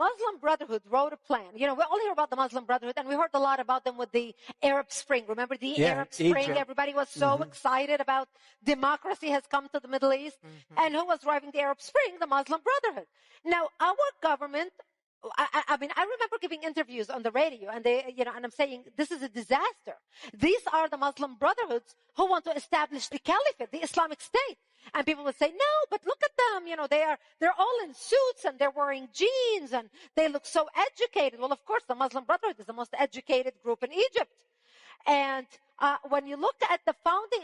Muslim Brotherhood wrote a plan. We all hear about the Muslim Brotherhood, and we heard a lot about them with the Arab Spring. Remember the Arab Spring? Egypt. Everybody was so excited about democracy has come to the Middle East. And who was driving the Arab Spring? The Muslim Brotherhood. Now, our government, I mean, I remember giving interviews on the radio, and and I'm saying this is a disaster. These are the Muslim Brotherhoods who want to establish the caliphate, the Islamic State. And people would say, no, but look at them. They're all in suits and they're wearing jeans and they look so educated. Well, of course, the Muslim Brotherhood is the most educated group in Egypt. And when you look at the founding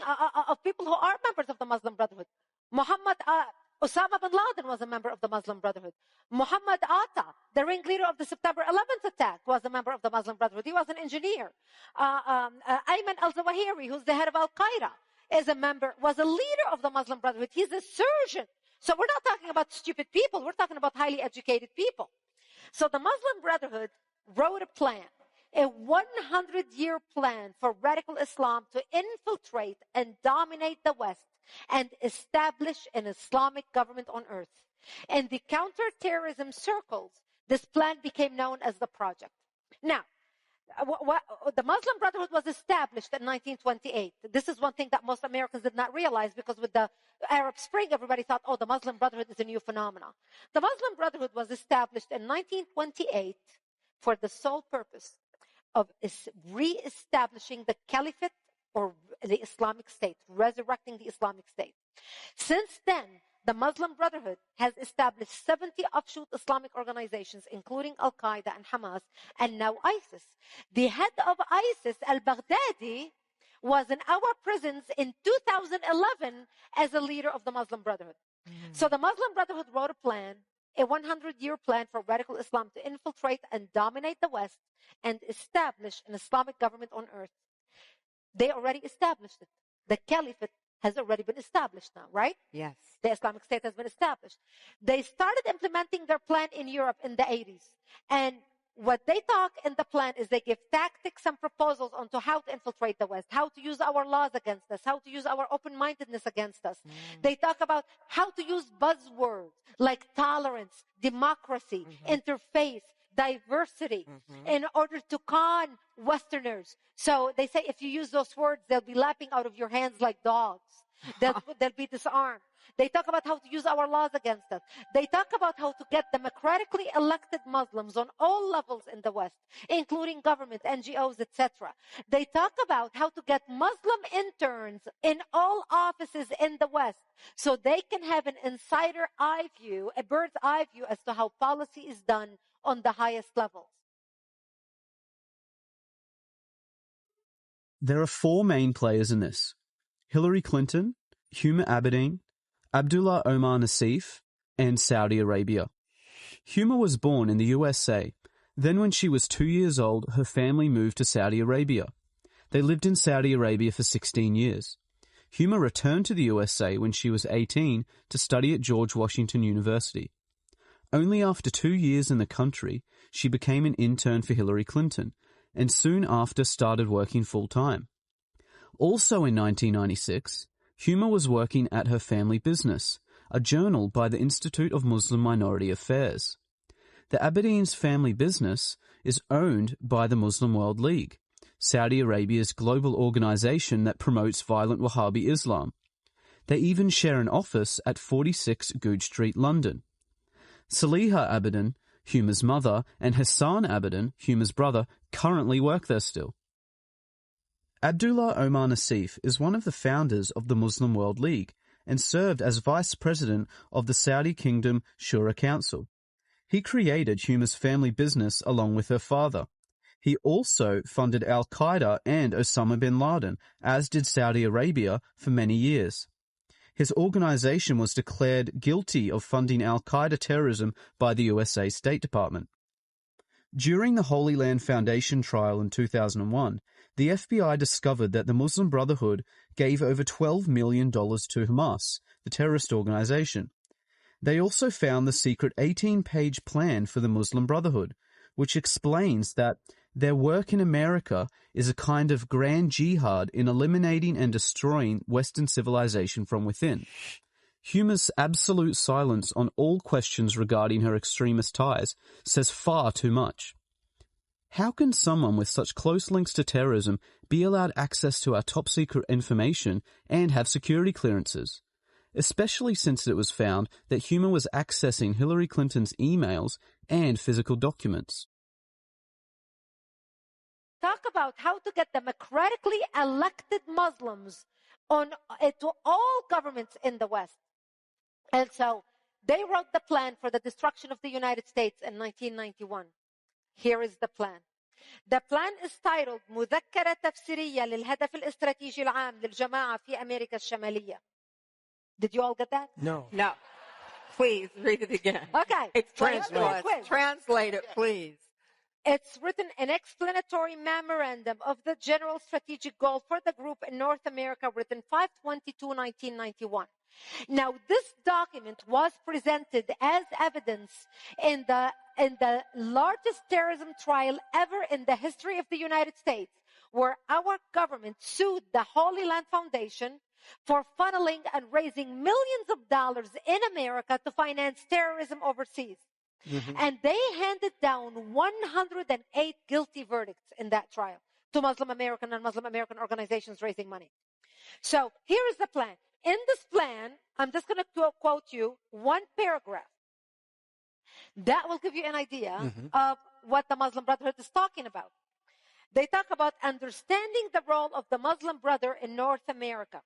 of people who are members of the Muslim Brotherhood, Osama bin Laden was a member of the Muslim Brotherhood. Muhammad Atta, the ringleader of the September 11th attack, was a member of the Muslim Brotherhood. He was an engineer. Ayman al-Zawahiri, who's the head of Al-Qaeda, was a leader of the Muslim Brotherhood. He's a surgeon. So we're not talking about stupid people. We're talking about highly educated people. So the Muslim Brotherhood wrote a plan, a 100-year plan for radical Islam to infiltrate and dominate the West and establish an Islamic government on earth. In the counterterrorism circles, this plan became known as the Project. Now, the Muslim Brotherhood was established in 1928. This is one thing that most Americans did not realize, because with the Arab Spring, everybody thought, the Muslim Brotherhood is a new phenomenon. The Muslim Brotherhood was established in 1928 for the sole purpose of re-establishing the caliphate or the Islamic State, resurrecting the Islamic State. Since then, the Muslim Brotherhood has established 70 offshoot Islamic organizations, including Al-Qaeda and Hamas, and now ISIS. The head of ISIS, al-Baghdadi, was in our prisons in 2011 as a leader of the Muslim Brotherhood. So the Muslim Brotherhood wrote a plan, a 100-year plan for radical Islam to infiltrate and dominate the West and establish an Islamic government on earth. They already established it. The caliphate has already been established now, right? Yes. The Islamic State has been established. They started implementing their plan in Europe in the 80s. And what they talk in the plan is they give tactics and proposals on to how to infiltrate the West, how to use our laws against us, how to use our open-mindedness against us. They talk about how to use buzzwords like tolerance, democracy, interfaith, diversity in order to con Westerners. So they say if you use those words, they'll be lapping out of your hands like dogs. They'll be disarmed. They talk about how to use our laws against us. They talk about how to get democratically elected Muslims on all levels in the West, including government, NGOs, etc. They talk about how to get Muslim interns in all offices in the West so they can have an insider eye view, a bird's eye view as to how policy is done on the highest levels. There are four main players in this: Hillary Clinton, Huma Abedin, Abdullah Omar Nassif, and Saudi Arabia. Huma was born in the USA. Then when she was 2 years old, her family moved to Saudi Arabia. They lived in Saudi Arabia for 16 years. Huma returned to the USA when she was 18 to study at George Washington University. Only after 2 years in the country, she became an intern for Hillary Clinton, and soon after started working full-time. Also in 1996, Huma was working at her family business, a journal by the Institute of Muslim Minority Affairs. The Abedin's family business is owned by the Muslim World League, Saudi Arabia's global organization that promotes violent Wahhabi Islam. They even share an office at 46 Goodge Street, London. Saliha Abedin, Huma's mother, and Hassan Abedin, Huma's brother, currently work there still. Abdullah Omar Nassif is one of the founders of the Muslim World League and served as vice president of the Saudi Kingdom Shura Council. He created Huma's family business along with her father. He also funded Al-Qaeda and Osama bin Laden, as did Saudi Arabia, for many years. His organization was declared guilty of funding Al-Qaeda terrorism by the USA State Department. During the Holy Land Foundation trial in 2001, the FBI discovered that the Muslim Brotherhood gave over $12 million to Hamas, the terrorist organization. They also found the secret 18-page plan for the Muslim Brotherhood, which explains that their work in America is a kind of grand jihad in eliminating and destroying Western civilization from within. Huma's absolute silence on all questions regarding her extremist ties says far too much. How can someone with such close links to terrorism be allowed access to our top-secret information and have security clearances? Especially since it was found that Huma was accessing Hillary Clinton's emails and physical documents. Talk about how to get democratically elected Muslims to all governments in the West. And so they wrote the plan for the destruction of the United States in 1991. Here is the plan. The plan is titled مذكرة تفسيرية للهدف الاستراتيجي العام للجماعة في أمريكا الشمالية. Did you all get that? No. No. Please read it again. Okay. Explain to us. Translate it, please. It's written an explanatory memorandum of the general strategic goal for the group in North America, written 5/22/1991. Now, this document was presented as evidence in the largest terrorism trial ever in the history of the United States, where our government sued the Holy Land Foundation for funneling and raising millions of dollars in America to finance terrorism overseas. Mm-hmm. And they handed down 108 guilty verdicts in that trial to Muslim American and Muslim American organizations raising money. So here is the plan. In this plan, I'm just going to quote you one paragraph. That will give you an idea of what the Muslim Brotherhood is talking about. They talk about understanding the role of the Muslim Brother in North America.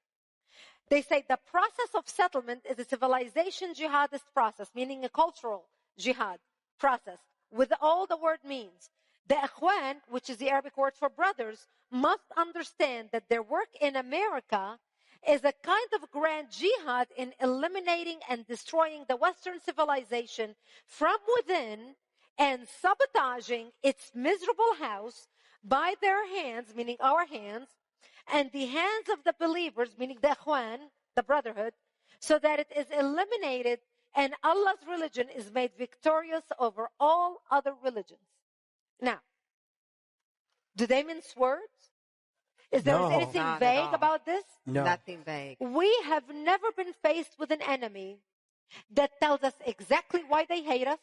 They say the process of settlement is a civilization jihadist process, meaning a cultural jihad process, with all the word means. The Ikhwan, which is the Arabic word for brothers, must understand that their work in America is a kind of grand jihad in eliminating and destroying the Western civilization from within and sabotaging its miserable house by their hands, meaning our hands, and the hands of the believers, meaning the Ikhwan, the Brotherhood, so that it is eliminated and Allah's religion is made victorious over all other religions. Now, do they mince words? Is there anything vague about this? No. Nothing vague. We have never been faced with an enemy that tells us exactly why they hate us.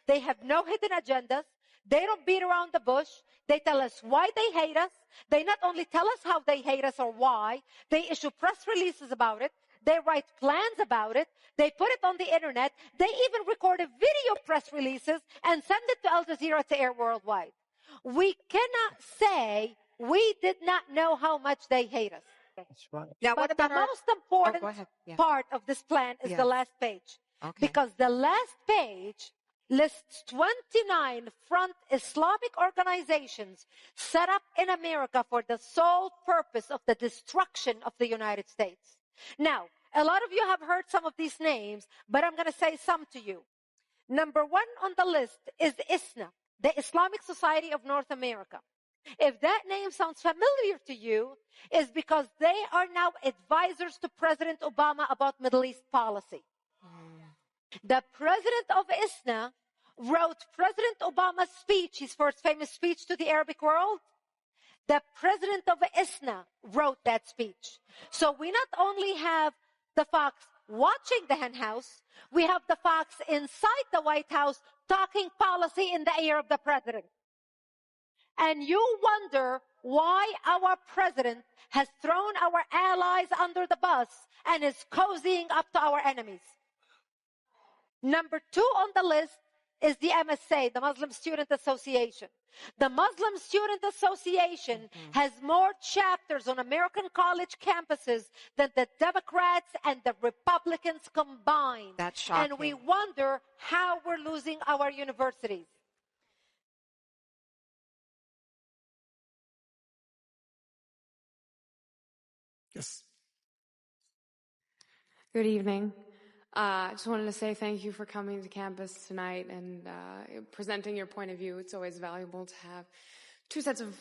They have no hidden agendas. They don't beat around the bush. They tell us why they hate us. They not only tell us how they hate us or why, they issue press releases about it. They write plans about it. They put it on the internet. They even record video press releases and send it to Al Jazeera to air worldwide. We cannot say we did not know how much they hate us. That's right. Now, But what the about our... most important go ahead. Yeah. part of this plan is the last page. Okay. Because the last page lists 29 front Islamic organizations set up in America for the sole purpose of the destruction of the United States. Now, a lot of you have heard some of these names, but I'm going to say some to you. Number one on the list is ISNA, the Islamic Society of North America. If that name sounds familiar to you, it's because they are now advisors to President Obama about Middle East policy. The president of ISNA wrote President Obama's speech, his first famous speech to the Arabic world. The president of ISNA wrote that speech. So we not only have the fox watching the hen house, we have the fox inside the White House talking policy in the ear of the president. And you wonder why our president has thrown our allies under the bus and is cozying up to our enemies. Number two on the list is the MSA, the Muslim Student Association. The Muslim Student Association has more chapters on American college campuses than the Democrats and the Republicans combined. That's shocking. And we wonder how we're losing our universities. Yes. Good evening. I just wanted to say thank you for coming to campus tonight and presenting your point of view. It's always valuable to have two sets of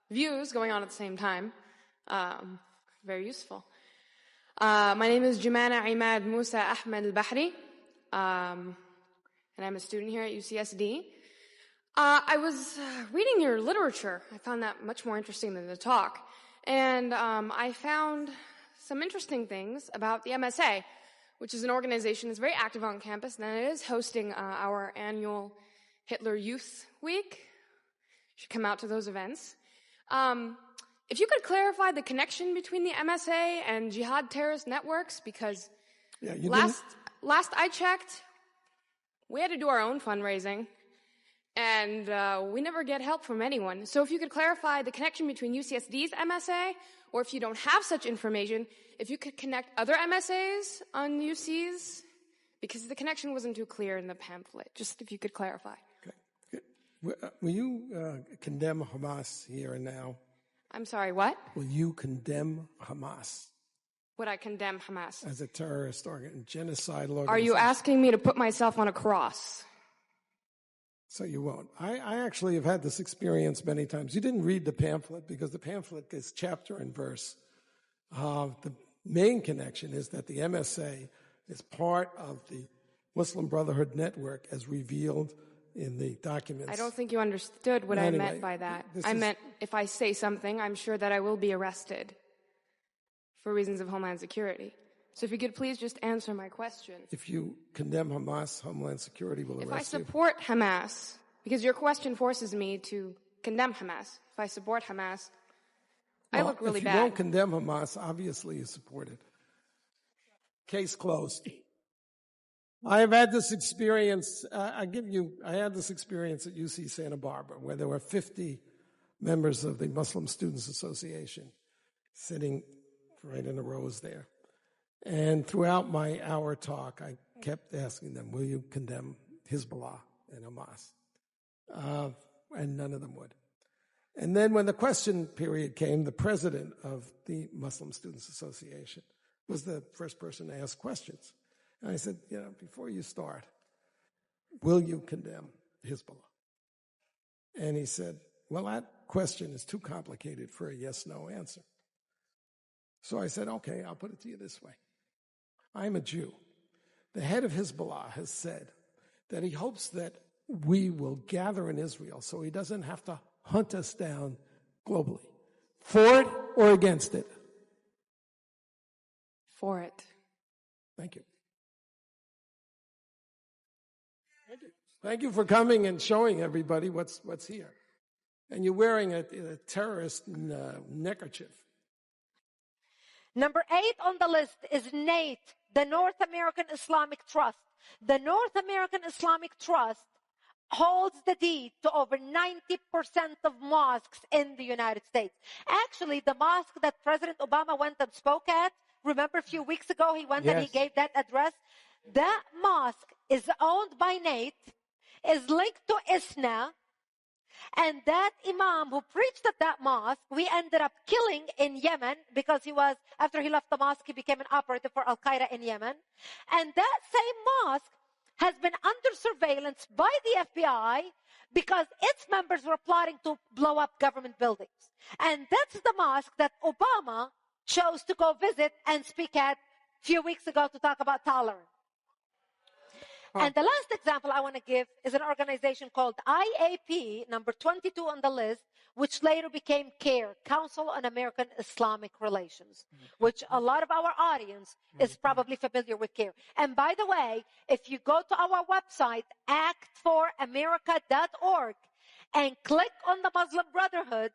views going on at the same time. Very useful. My name is Jumana Imad Musa Ahmed Al-Bahri, and I'm a student here at UCSD. I was reading your literature. I found that much more interesting than the talk. And I found some interesting things about the MSA. which is an organization that's very active on campus, and it is hosting our annual Hitler Youth Week. You should come out to those events. If you could clarify the connection between the MSA and jihad terrorist networks, because last I checked, we had to do our own fundraising, and we never get help from anyone. So if you could clarify the connection between UCSD's MSA, or if you don't have such information, if you could connect other MSAs on UC's, because the connection wasn't too clear in the pamphlet. Just if you could clarify. Okay. Will you condemn Hamas here and now? I'm sorry, what? Will you condemn Hamas? Would I condemn Hamas? As a terrorist genocidal organization. Are you asking me to put myself on a cross? So you won't. I actually have had this experience many times. You didn't read the pamphlet because the pamphlet is chapter and verse. The main connection is that the MSA is part of the Muslim Brotherhood network as revealed in the documents. I don't think you understood what I meant by that. I meant if I say something, I'm sure that I will be arrested for reasons of Homeland Security. So if you could please just answer my question. If you condemn Hamas, Homeland Security will arrest you. If I support Hamas, because your question forces me to condemn Hamas. If I support Hamas, I look really bad. If you don't condemn Hamas, obviously you support it. Case closed. I have had this experience, I had this experience at UC Santa Barbara where there were 50 members of the Muslim Students Association sitting right in the rows there. And throughout my hour talk, I kept asking them, will you condemn Hezbollah and Hamas? And none of them would. And then when the question period came, the president of the Muslim Students Association was the first person to ask questions. And I said, before you start, will you condemn Hezbollah? And he said, well, that question is too complicated for a yes-no answer. So I said, okay, I'll put it to you this way. I'm a Jew. The head of Hezbollah has said that he hopes that we will gather in Israel so he doesn't have to hunt us down globally. For it or against it? For it. Thank you. Thank you for coming and showing everybody what's here. And you're wearing a terrorist neckerchief. Number 8 on the list is NATE, the North American Islamic Trust. The North American Islamic Trust holds the deed to over 90% of mosques in the United States. Actually, the mosque that President Obama went and spoke at, remember a few weeks ago he went and he gave that address? That mosque is owned by NATE, is linked to ISNA, and that imam who preached at that mosque, we ended up killing in Yemen because after he left the mosque, he became an operative for Al-Qaeda in Yemen. And that same mosque has been under surveillance by the FBI because its members were plotting to blow up government buildings. And that's the mosque that Obama chose to go visit and speak at a few weeks ago to talk about tolerance. And the last example I want to give is an organization called IAP, number 22 on the list, which later became CARE, Council on American Islamic Relations, which a lot of our audience is probably familiar with CARE. And by the way, if you go to our website, actforamerica.org, and click on the Muslim Brotherhood,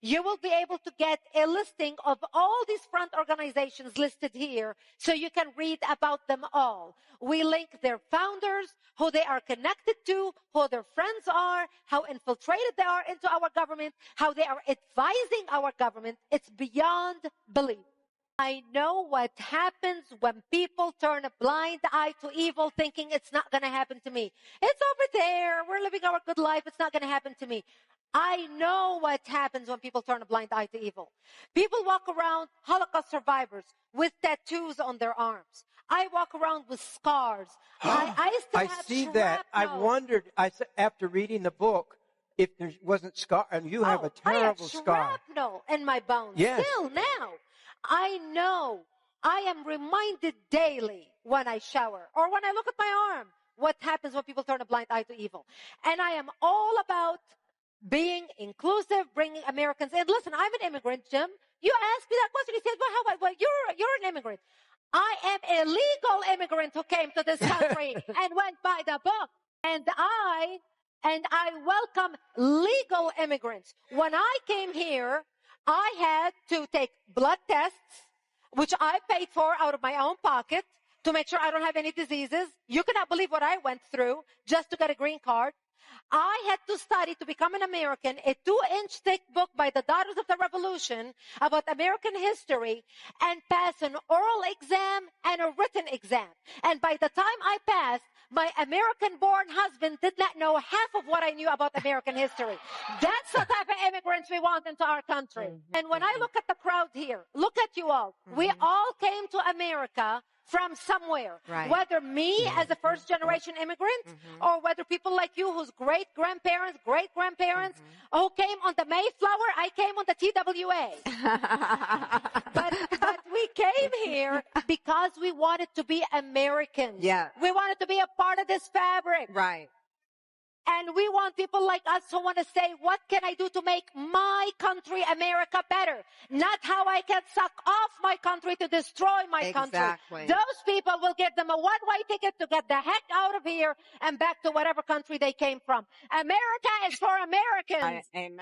you will be able to get a listing of all these front organizations listed here so you can read about them all. We link their founders, who they are connected to, who their friends are, how infiltrated they are into our government, how they are advising our government. It's beyond belief. I know what happens when people turn a blind eye to evil thinking it's not going to happen to me. It's over there. We're living our good life. It's not going to happen to me. I know what happens when people turn a blind eye to evil. People walk around, Holocaust survivors, with tattoos on their arms. I walk around with scars. I still have see that. I wondered, after reading the book, if there wasn't scar, and you have a terrible scar. I have shrapnel in my bones. Yes. Still now. I know. I am reminded daily when I shower or when I look at my arm what happens when people turn a blind eye to evil. And I am all about being inclusive, bringing Americans in. Listen, I'm an immigrant, Jim. You asked me that question. He said, well, you're an immigrant. I am a legal immigrant who came to this country and went by the book. And I welcome legal immigrants. When I came here, I had to take blood tests, which I paid for out of my own pocket to make sure I don't have any diseases. You cannot believe what I went through just to get a green card. I had to study to become an American, a 2-inch thick book by the Daughters of the Revolution about American history, and pass an oral exam and a written exam. And by the time I passed, my American-born husband did not know half of what I knew about American history. That's the type of immigrants we want into our country. And when I look at the crowd here, look at you all. We all came to America from somewhere. Right. Whether me as a first-generation immigrant or whether people like you whose great-grandparents, great-grandparents who came on the Mayflower, I came on the TWA. but we came here because we wanted to be Americans. Yeah. We wanted to be a part of this fabric. Right. And we want people like us who want to say, what can I do to make my country, America, better? Not how I can suck off my country to destroy my country. Exactly. Those people will give them a one-way ticket to get the heck out of here and back to whatever country they came from. America is for Americans. Amen.